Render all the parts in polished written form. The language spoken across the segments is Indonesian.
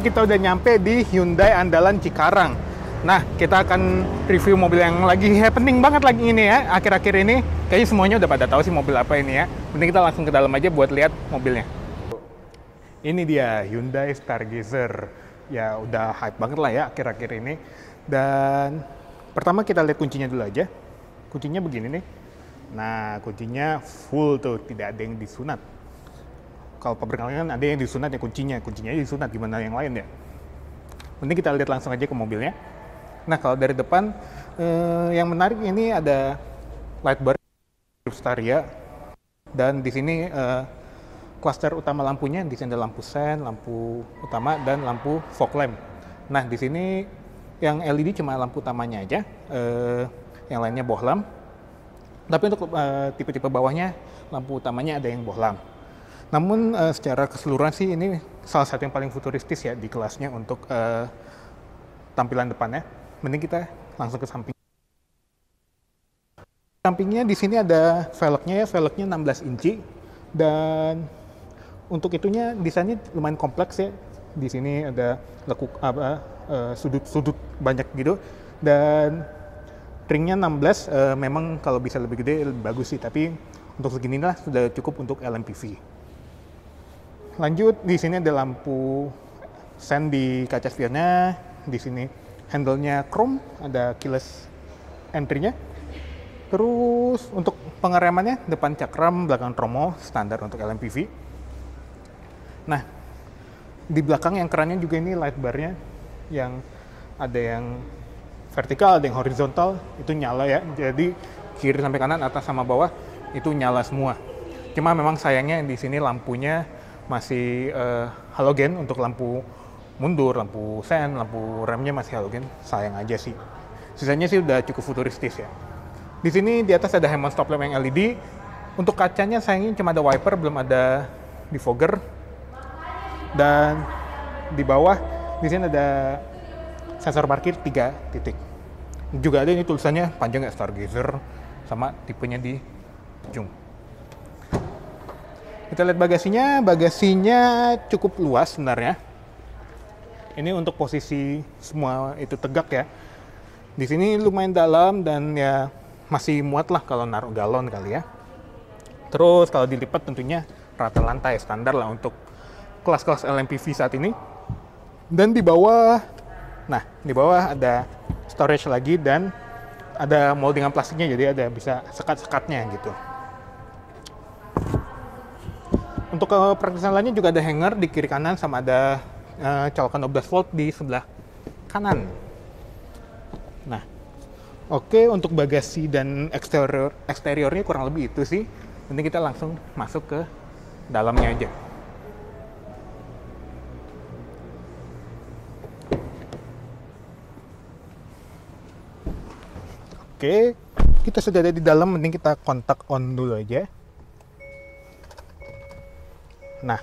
kita udah nyampe di Hyundai andalan Cikarang. Nah, kita akan review mobil yang lagi happening banget lagi ini ya, akhir-akhir ini. Kayaknya semuanya udah pada tahu sih mobil apa ini ya. Mending kita langsung ke dalam aja buat lihat mobilnya. Ini dia Hyundai Stargazer. Ya udah hype banget lah ya akhir-akhir ini. Dan pertama kita lihat kuncinya dulu aja. Kuncinya begini nih. Nah, kuncinya full tuh, tidak ada yang disunat. Kalau pabrik kan ada yang disunat ya kuncinya disunat, gimana yang lain ya. Mending kita lihat langsung aja ke mobilnya. Nah, kalau dari depan yang menarik ini ada light bar Staria, dan di sini cluster utama lampunya, di sini ada lampu sen, lampu utama dan lampu fog lamp. Nah, di sini yang LED cuma lampu utamanya aja, yang lainnya bohlam. Tapi untuk tipe-tipe bawahnya lampu utamanya ada yang bohlam. Namun secara keseluruhan sih ini salah satu yang paling futuristis ya di kelasnya untuk tampilan depannya. Mending kita langsung ke samping. Sampingnya di sini ada velgnya ya, velgnya 16 inci, dan untuk itunya desainnya lumayan kompleks ya. Di sini ada lekuk sudut-sudut banyak gitu, dan ringnya 16. Memang kalau bisa lebih gede lebih bagus sih, tapi untuk segini lah sudah cukup untuk LMPV. Lanjut, di sini ada lampu sen di kaca spionnya. Di sini handle-nya chrome, ada keyless entry-nya. Terus untuk pengeremannya, depan cakram, belakang tromol, standar untuk LMPV. Nah, di belakang yang kerennya juga ini light bar-nya, yang ada yang vertikal, ada yang horizontal, itu nyala ya. Jadi kiri sampai kanan, atas sama bawah itu nyala semua. Cuma memang sayangnya di sini lampunya masih halogen untuk lampu mundur, lampu sen, lampu remnya masih halogen. Sayang aja sih. Sisanya sih udah cukup futuristis ya. Di sini di atas ada headlamp stop lamp yang LED. Untuk kacanya sayangnya cuma ada wiper, belum ada defogger. Dan di bawah di sini ada sensor parkir 3 titik. Juga ada ini tulisannya panjang ya, Stargazer, sama tipenya di ujung. Kita lihat bagasinya cukup luas sebenarnya. Ini untuk posisi semua itu tegak ya. Di sini lumayan dalam dan ya masih muat lah kalau naruh galon kali ya. Terus kalau dilipat tentunya rata lantai, standar lah untuk kelas-kelas LMPV saat ini. Dan di bawah ada storage lagi dan ada moldingan plastiknya, jadi ada bisa sekat-sekatnya gitu. Untuk praktisan lainnya juga ada hanger di kiri kanan, sama ada colokan 12 volt di sebelah kanan. Nah, oke, untuk bagasi dan eksteriornya kurang lebih itu sih. Nanti kita langsung masuk ke dalamnya aja. Oke, kita sudah ada di dalam, mending kita kontak on dulu aja. Nah,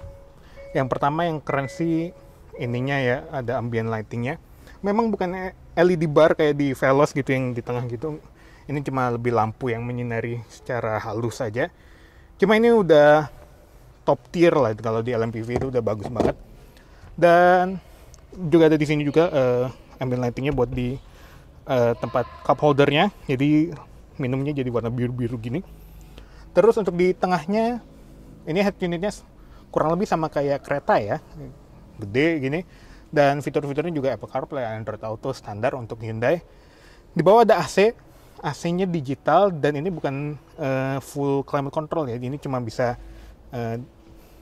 yang pertama yang keren sih ininya ya, ada ambient lightingnya. Memang bukan LED bar kayak di Veloz gitu yang di tengah gitu. Ini cuma lebih lampu yang menyinari secara halus saja. Cuma ini udah top tier lah, kalau di LMPV itu udah bagus banget. Dan juga ada di sini juga ambient lightingnya buat di tempat cup holdernya. Jadi minumnya jadi warna biru-biru gini. Terus untuk di tengahnya, ini head unitnya kurang lebih sama kayak kereta ya, gede gini, dan fitur-fiturnya juga Apple CarPlay, Android Auto standar untuk Hyundai. Di bawah ada AC-nya digital, dan ini bukan full climate control ya, ini cuma bisa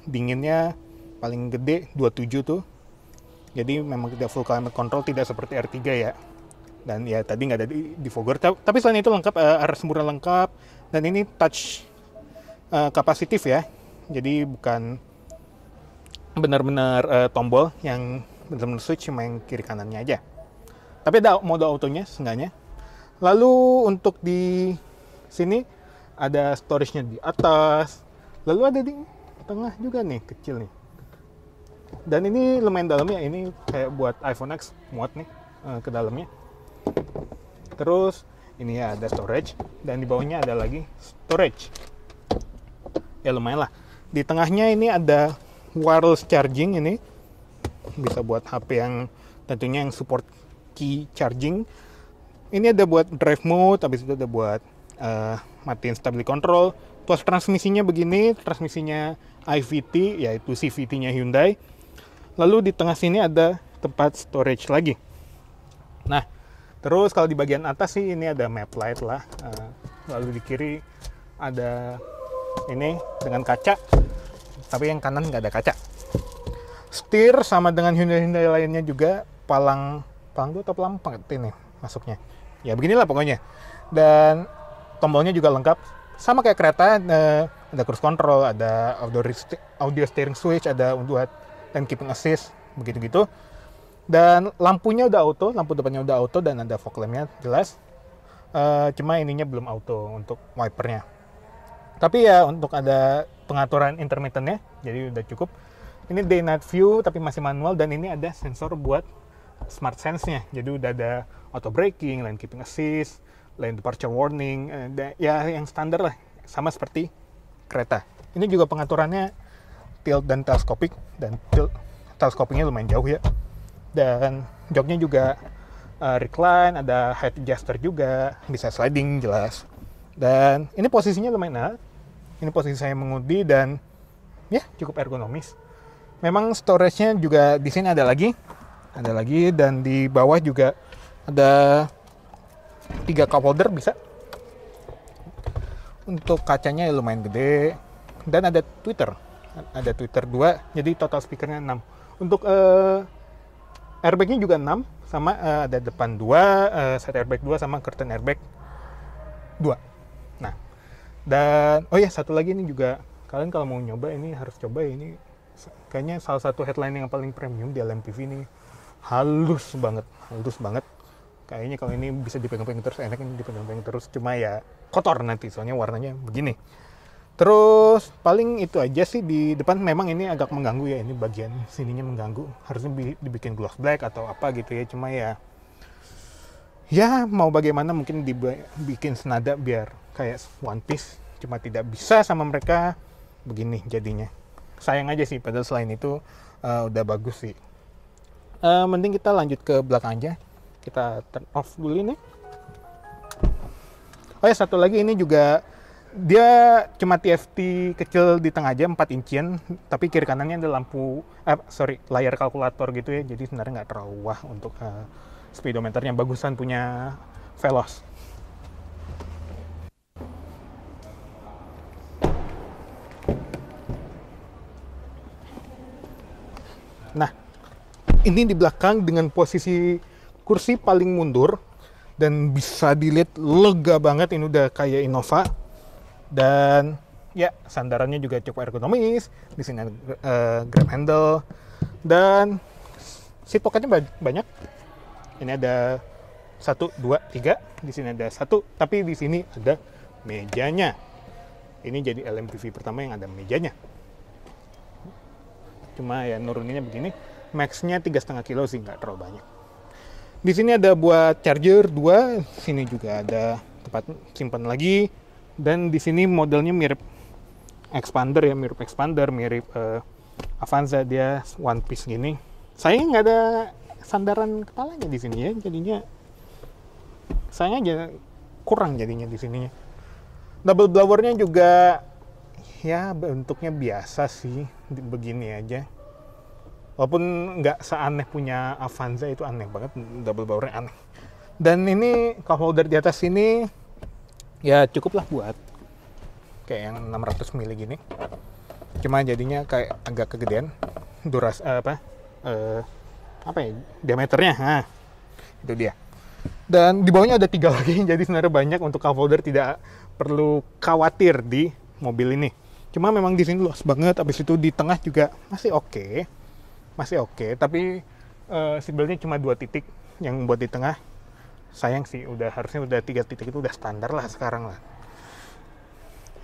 dinginnya paling gede 27 tuh, jadi memang tidak full climate control, tidak seperti R3 ya. Dan ya tadi nggak ada defogger, tapi selain itu lengkap, arah semburan lengkap, dan ini touch kapasitif ya, jadi bukan benar-benar tombol yang benar-benar switch, cuma yang kiri kanannya aja. Tapi ada mode autonya seenggaknya. Lalu untuk di sini ada storage-nya di atas. Lalu ada di tengah juga nih, kecil nih. Dan ini lumayan dalam ya, ini kayak buat iPhone X muat nih ke dalamnya. Terus ini ya ada storage, dan di bawahnya ada lagi storage. Ya lumayan lah. Di tengahnya ini ada wireless charging ini bisa buat HP yang tentunya yang support key charging. Ini ada buat drive mode, habis itu ada buat matiin stability control. Tuas transmisinya begini, transmisinya IVT, yaitu CVT-nya Hyundai. Lalu di tengah sini ada tempat storage lagi. Nah, terus kalau di bagian atas sih ini ada map light lah. Lalu di kiri ada ini dengan kaca, tapi yang kanan nggak ada kaca. Setir sama dengan Hyundai lainnya juga palang 2 atau palang 4 ini masuknya. Ya beginilah pokoknya. Dan tombolnya juga lengkap. Sama kayak kereta, ada cruise control, ada audio steering switch, ada buat lane keeping assist, begitu-gitu. Dan lampunya udah auto, lampu depannya udah auto dan ada fog lampnya jelas. Cuma ininya belum auto untuk wipernya. Tapi ya untuk ada pengaturan intermittent-nya, jadi udah cukup. Ini day night view tapi masih manual, dan ini ada sensor buat smart sense-nya. Jadi udah ada auto braking, lane keeping assist, lane departure warning, ya yang standar lah, sama seperti kereta. Ini juga pengaturannya tilt dan telescopic, dan teleskopiknya lumayan jauh ya. Dan joknya juga recline, ada height adjuster juga, bisa sliding jelas. Dan ini posisinya lumayan enak. Ini posisi saya mengemudi dan ya cukup ergonomis. Memang storage-nya juga di sini ada lagi, dan di bawah juga ada 3 cup holder bisa. Untuk kacanya lumayan gede, dan ada tweeter 2, jadi total speakernya 6. Untuk airbagnya juga 6, sama ada depan 2, side airbag 2 sama curtain airbag 2. Nah, dan oh ya satu lagi, ini juga kalian kalau mau nyoba ini harus coba ini. Kayaknya salah satu headline yang paling premium di LMPV ini. Halus banget. Kayaknya kalau ini bisa dipegang-pegang terus, enak ini dipegang-pegang terus. Cuma ya kotor nanti, soalnya warnanya begini. Terus paling itu aja sih di depan. Memang ini agak mengganggu ya, ini bagian sininya mengganggu. Harusnya dibikin gloss black atau apa gitu ya. Cuma ya mau bagaimana, mungkin dibikin senada biar kayak One Piece. Cuma tidak bisa sama mereka, begini jadinya. Sayang aja sih, padahal selain itu udah bagus sih. Mending kita lanjut ke belakang aja. Kita turn off dulu ini. Oh ya, satu lagi, ini juga dia cuma TFT kecil di tengah aja, 4 incian, tapi kiri kanannya ada layar kalkulator gitu ya. Jadi sebenarnya nggak terlalu wah untuk speedometernya. Bagusan punya Veloz. Nah, ini di belakang dengan posisi kursi paling mundur, dan bisa dilihat lega banget. Ini udah kayak Innova, dan ya sandarannya juga cukup ergonomis. Di sini ada grab handle, dan seat pocketnya banyak. Ini ada 1, 2, 3. Di sini ada 1, tapi di sini ada mejanya. Ini jadi LMPV pertama yang ada mejanya. Cuma ya nuruninnya begini. Max-nya 3,5 kilo sih, nggak terlalu banyak. Di sini ada buat charger 2, sini juga ada tempat simpan lagi, dan di sini modelnya mirip expander ya, mirip Avanza, dia one piece gini. Sayang nggak ada sandaran kepalanya di sini ya, jadinya sayang aja, kurang jadinya di sininya. Double blowernya juga ya bentuknya biasa sih, begini aja. Walaupun nggak seaneh punya Avanza, itu aneh banget, double blowernya aneh. Dan ini cup holder di atas sini ya cukup lah buat kayak yang 600 mili gini. Cuma jadinya kayak agak kegedean diameternya. Nah, itu dia. Dan di bawahnya ada 3 lagi, jadi sebenarnya banyak. Untuk cup holder tidak perlu khawatir di mobil ini. Cuma memang di sini luas banget. Habis itu di tengah juga masih oke, tapi seatbeltnya cuma 2 titik yang buat di tengah. Sayang sih, harusnya udah 3 titik, itu udah standar lah sekarang lah.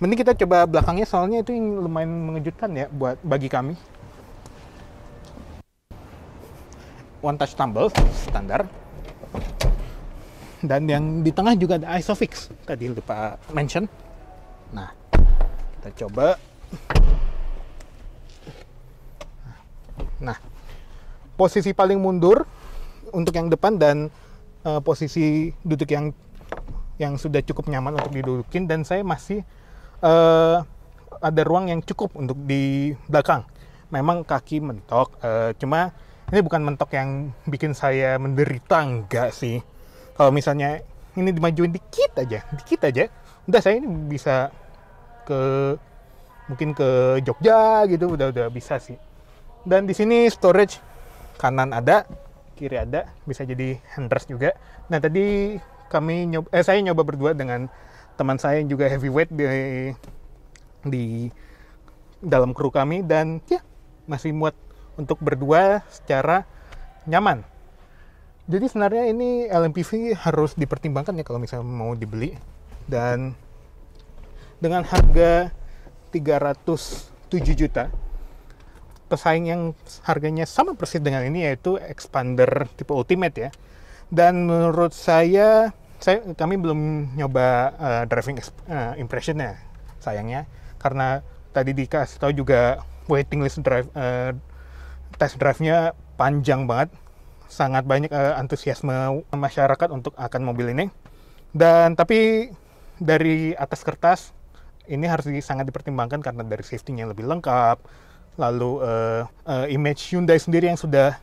Mending kita coba belakangnya, soalnya itu yang lumayan mengejutkan ya bagi kami. One touch tumble standar. Dan yang di tengah juga ada Isofix, tadi lupa mention. Nah, kita coba. Nah, posisi paling mundur untuk yang depan dan posisi duduk yang sudah cukup nyaman untuk didudukin, dan saya masih ada ruang yang cukup untuk di belakang. Memang kaki mentok, cuma ini bukan mentok yang bikin saya menderita, enggak sih. Kalau misalnya ini dimajuin dikit aja, udah saya ini bisa mungkin ke Jogja gitu, udah bisa sih. Dan di sini storage kanan ada, kiri ada, bisa jadi handrest juga. Nah tadi saya nyoba berdua dengan teman saya yang juga heavyweight di dalam kru kami, dan ya masih muat untuk berdua secara nyaman. Jadi sebenarnya ini LMPV harus dipertimbangkan ya kalau misalnya mau dibeli. Dan dengan harga 307 juta, pesaing yang harganya sama persis dengan ini yaitu Expander tipe Ultimate ya. Dan menurut kami belum nyoba driving impressionnya sayangnya, karena tadi dikasih tahu juga waiting list test drive-nya panjang banget, sangat banyak antusiasme masyarakat untuk akan mobil ini. Dan tapi dari atas kertas ini harus sangat dipertimbangkan karena dari safety-nya lebih lengkap, lalu image Hyundai sendiri yang sudah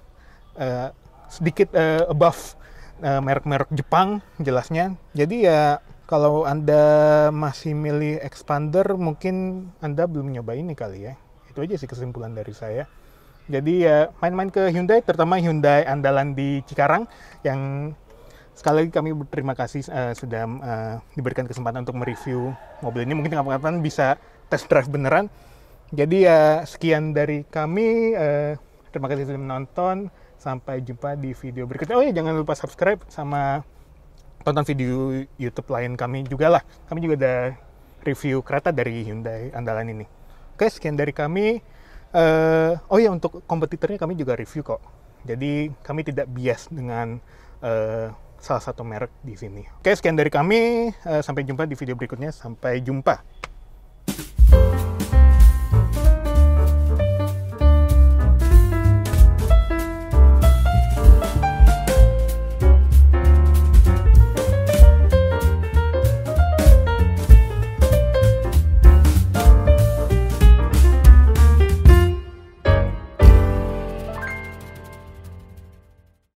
sedikit above merek-merek Jepang jelasnya. Jadi ya kalau Anda masih milih Expander, mungkin Anda belum nyoba ini kali ya. Itu aja sih kesimpulan dari saya. Jadi ya main-main ke Hyundai, terutama Hyundai andalan di Cikarang, yang sekali lagi kami berterima kasih sudah diberikan kesempatan untuk mereview mobil ini. Mungkin kapan-kapan bisa test drive beneran. Jadi ya sekian dari kami, terima kasih sudah menonton. Sampai jumpa di video berikutnya. Oh ya, jangan lupa subscribe sama tonton video YouTube lain kami juga lah. Kami juga ada review kereta dari Hyundai andalan ini. Oke, sekian dari kami. Oh ya, untuk kompetitornya kami juga review kok. Jadi kami tidak bias dengan salah satu merek di sini. Oke, sekian dari kami. Sampai jumpa di video berikutnya. Sampai jumpa.